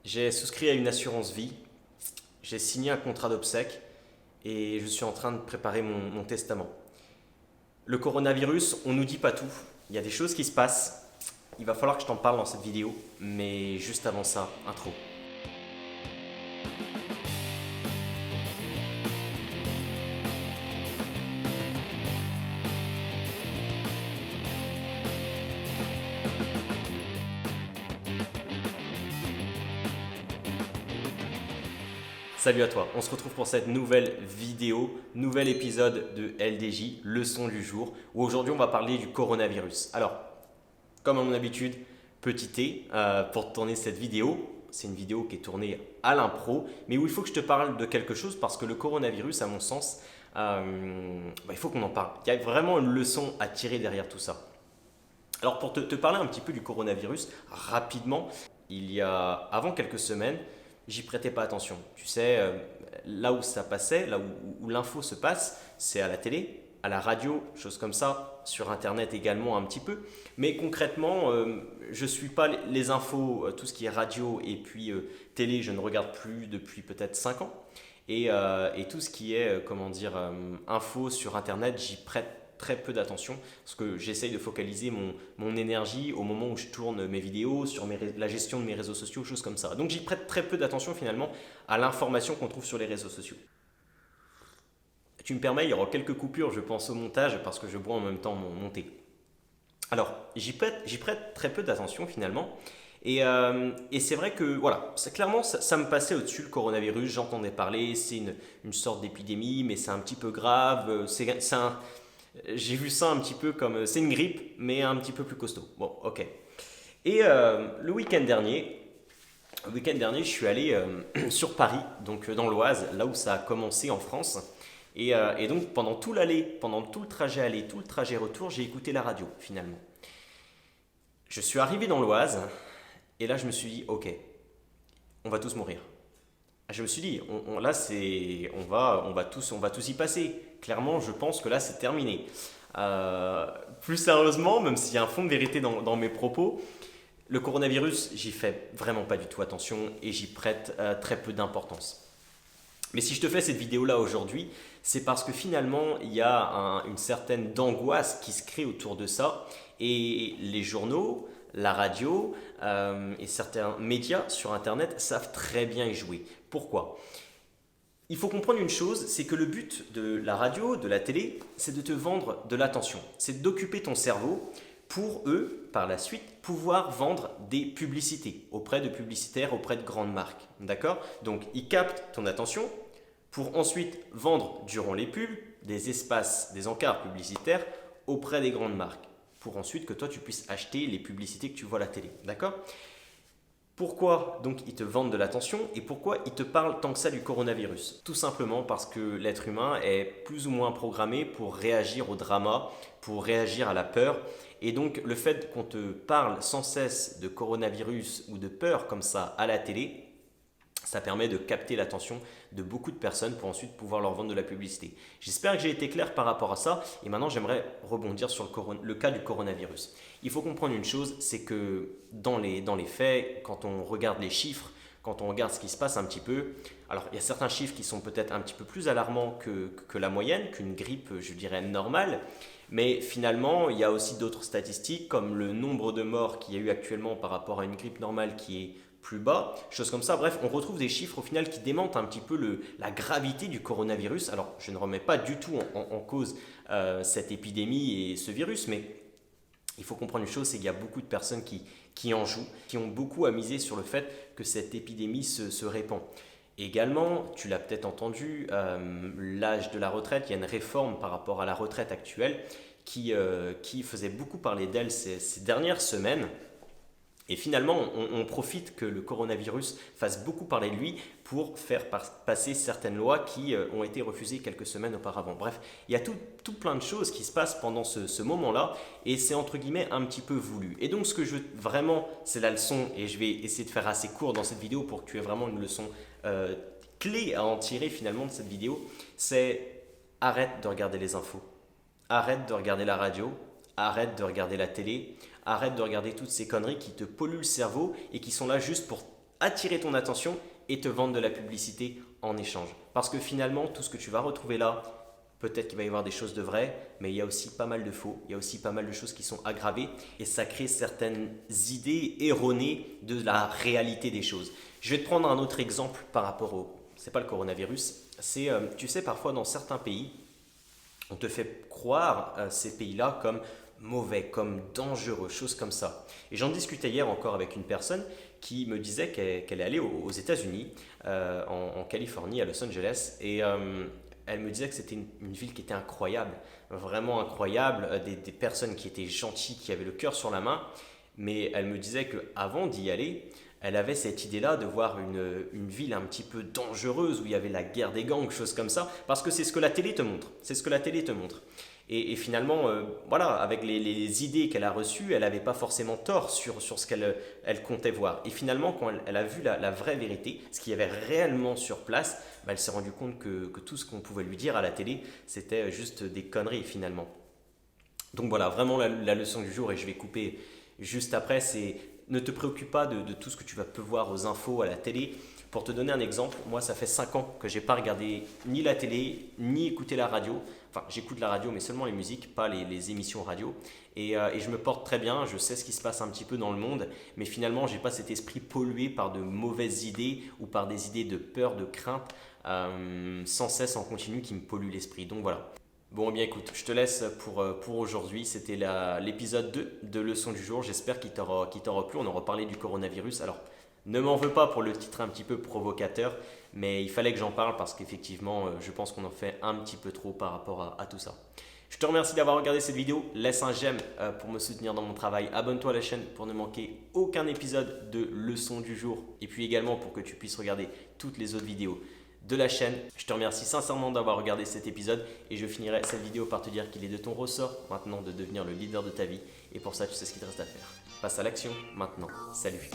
J'ai souscrit à une assurance vie, j'ai signé un contrat d'obsèques et je suis en train de préparer mon testament. Le coronavirus, on nous dit pas tout. Il y a des choses qui se passent. Il va falloir que je t'en parle dans cette vidéo, mais juste avant ça, intro. Salut à toi, on se retrouve pour cette nouvelle vidéo, nouvel épisode de LDJ, leçon du jour, où aujourd'hui on va parler du coronavirus. Alors, comme à mon habitude, petit T, pour tourner cette vidéo, c'est une vidéo qui est tournée à l'impro, mais où il faut que je te parle de quelque chose parce que le coronavirus, à mon sens, il faut qu'on en parle. Il y a vraiment une leçon à tirer derrière tout ça. Alors pour te parler un petit peu du coronavirus, rapidement, avant quelques semaines, j'y prêtais pas attention. Tu sais, là où ça passait, là où l'info se passe, c'est à la télé, à la radio, choses comme ça, sur Internet également un petit peu. Mais concrètement, je ne suis pas les infos, tout ce qui est radio et puis télé, je ne regarde plus depuis peut-être 5 ans. Et tout ce qui est, info sur Internet, j'y prête très peu d'attention parce que j'essaye de focaliser mon énergie au moment où je tourne mes vidéos, sur la gestion de mes réseaux sociaux, choses comme ça. Donc j'y prête très peu d'attention finalement à l'information qu'on trouve sur les réseaux sociaux. Tu me permets, il y aura quelques coupures, je pense, au montage parce que je bois en même temps mon thé. Alors, j'y prête très peu d'attention finalement. Et c'est vrai que voilà, clairement ça me passait au-dessus le coronavirus, j'entendais parler, c'est une sorte d'épidémie, mais c'est un petit peu grave, j'ai vu ça un petit peu comme, c'est une grippe, mais un petit peu plus costaud. Bon, ok. Et le week-end dernier, je suis allé sur Paris, donc dans l'Oise, là où ça a commencé en France. Et donc pendant tout le trajet aller, tout le trajet retour, j'ai écouté la radio finalement. Je suis arrivé dans l'Oise et là je me suis dit, ok, on va tous mourir. Je me suis dit, là on va tous y passer. Clairement, je pense que là c'est terminé. Plus sérieusement, même s'il y a un fond de vérité dans mes propos, le coronavirus, j'y fais vraiment pas du tout attention et j'y prête très peu d'importance. Mais si je te fais cette vidéo-là aujourd'hui, c'est parce que finalement, il y a une certaine angoisse qui se crée autour de ça. Et les journaux, la radio et certains médias sur Internet savent très bien y jouer. Pourquoi? Il faut comprendre une chose, c'est que le but de la radio, de la télé, c'est de te vendre de l'attention. C'est d'occuper ton cerveau pour eux, par la suite, pouvoir vendre des publicités auprès de publicitaires, auprès de grandes marques. D'accord? Donc, ils captent ton attention pour ensuite vendre durant les pubs des espaces, des encarts publicitaires auprès des grandes marques. Pour ensuite que toi, tu puisses acheter les publicités que tu vois à la télé. D'accord? Pourquoi donc ils te vendent de l'attention et pourquoi ils te parlent tant que ça du coronavirus? Tout simplement parce que l'être humain est plus ou moins programmé pour réagir au drama, pour réagir à la peur. Et donc le fait qu'on te parle sans cesse de coronavirus ou de peur comme ça à la télé, ça permet de capter l'attention de beaucoup de personnes pour ensuite pouvoir leur vendre de la publicité. J'espère que j'ai été clair par rapport à ça et maintenant j'aimerais rebondir sur le cas du coronavirus. Il faut comprendre une chose, c'est que dans les faits, quand on regarde les chiffres, quand on regarde ce qui se passe un petit peu, alors il y a certains chiffres qui sont peut-être un petit peu plus alarmants que la moyenne, qu'une grippe, je dirais, normale, mais finalement, il y a aussi d'autres statistiques comme le nombre de morts qu'il y a eu actuellement par rapport à une grippe normale qui est plus bas, choses comme ça. Bref, on retrouve des chiffres au final qui démentent un petit peu la gravité du coronavirus. Alors, je ne remets pas du tout en cause cette épidémie et ce virus, mais il faut comprendre une chose, c'est qu'il y a beaucoup de personnes qui en jouent, qui ont beaucoup à miser sur le fait que cette épidémie se répand. Également, tu l'as peut-être entendu, l'âge de la retraite, il y a une réforme par rapport à la retraite actuelle qui faisait beaucoup parler d'elle ces dernières semaines. Et finalement, on profite que le coronavirus fasse beaucoup parler de lui pour faire passer certaines lois qui ont été refusées quelques semaines auparavant. Bref, il y a tout plein de choses qui se passent pendant ce moment-là et c'est entre guillemets un petit peu voulu. Et donc ce que je veux vraiment, c'est la leçon et je vais essayer de faire assez court dans cette vidéo pour que tu aies vraiment une leçon clé à en tirer finalement de cette vidéo, c'est arrête de regarder les infos, arrête de regarder la radio, arrête de regarder la télé, arrête de regarder toutes ces conneries qui te polluent le cerveau et qui sont là juste pour attirer ton attention et te vendre de la publicité en échange. Parce que finalement, tout ce que tu vas retrouver là, peut-être qu'il va y avoir des choses de vraies, mais il y a aussi pas mal de faux, il y a aussi pas mal de choses qui sont aggravées et ça crée certaines idées erronées de la réalité des choses. Je vais te prendre un autre exemple par rapport c'est pas le coronavirus, c'est, tu sais, parfois dans certains pays, on te fait croire ces pays-là comme mauvais, comme dangereux, choses comme ça. Et j'en discutais hier encore avec une personne qui me disait qu'elle est allée aux États-Unis, en Californie, à Los Angeles, et elle me disait que c'était une ville qui était incroyable, vraiment incroyable, des personnes qui étaient gentilles, qui avaient le cœur sur la main, mais elle me disait qu'avant d'y aller, elle avait cette idée-là de voir une ville un petit peu dangereuse où il y avait la guerre des gangs, choses comme ça, parce que c'est ce que la télé te montre. C'est ce que la télé te montre. Et finalement, voilà, avec les idées qu'elle a reçues, elle n'avait pas forcément tort sur ce qu'elle elle comptait voir. Et finalement, quand elle a vu la vraie vérité, ce qu'il y avait réellement sur place, bah, elle s'est rendue compte que tout ce qu'on pouvait lui dire à la télé, c'était juste des conneries finalement. Donc voilà, vraiment la leçon du jour, et je vais couper juste après, c'est ne te préoccupe pas de tout ce que tu vas peu voir aux infos, à la télé. Pour te donner un exemple, moi ça fait 5 ans que j'ai pas regardé ni la télé, ni écouté la radio. Enfin, j'écoute la radio, mais seulement les musiques, pas les émissions radio. Et je me porte très bien, je sais ce qui se passe un petit peu dans le monde, mais finalement, j'ai pas cet esprit pollué par de mauvaises idées ou par des idées de peur, de crainte, sans cesse en continu qui me polluent l'esprit. Donc voilà. Bon, eh bien écoute, je te laisse pour aujourd'hui. C'était l'épisode 2 de Leçon du jour. J'espère qu'il t'aura plu. On aura parlé du coronavirus. Alors, ne m'en veux pas pour le titre un petit peu provocateur, mais il fallait que j'en parle parce qu'effectivement, je pense qu'on en fait un petit peu trop par rapport à tout ça. Je te remercie d'avoir regardé cette vidéo. Laisse un j'aime pour me soutenir dans mon travail. Abonne-toi à la chaîne pour ne manquer aucun épisode de Leçon du jour. Et puis également pour que tu puisses regarder toutes les autres vidéos de la chaîne. Je te remercie sincèrement d'avoir regardé cet épisode et je finirai cette vidéo par te dire qu'il est de ton ressort maintenant de devenir le leader de ta vie. Et pour ça, tu sais ce qu'il te reste à faire. Passe à l'action maintenant. Salut!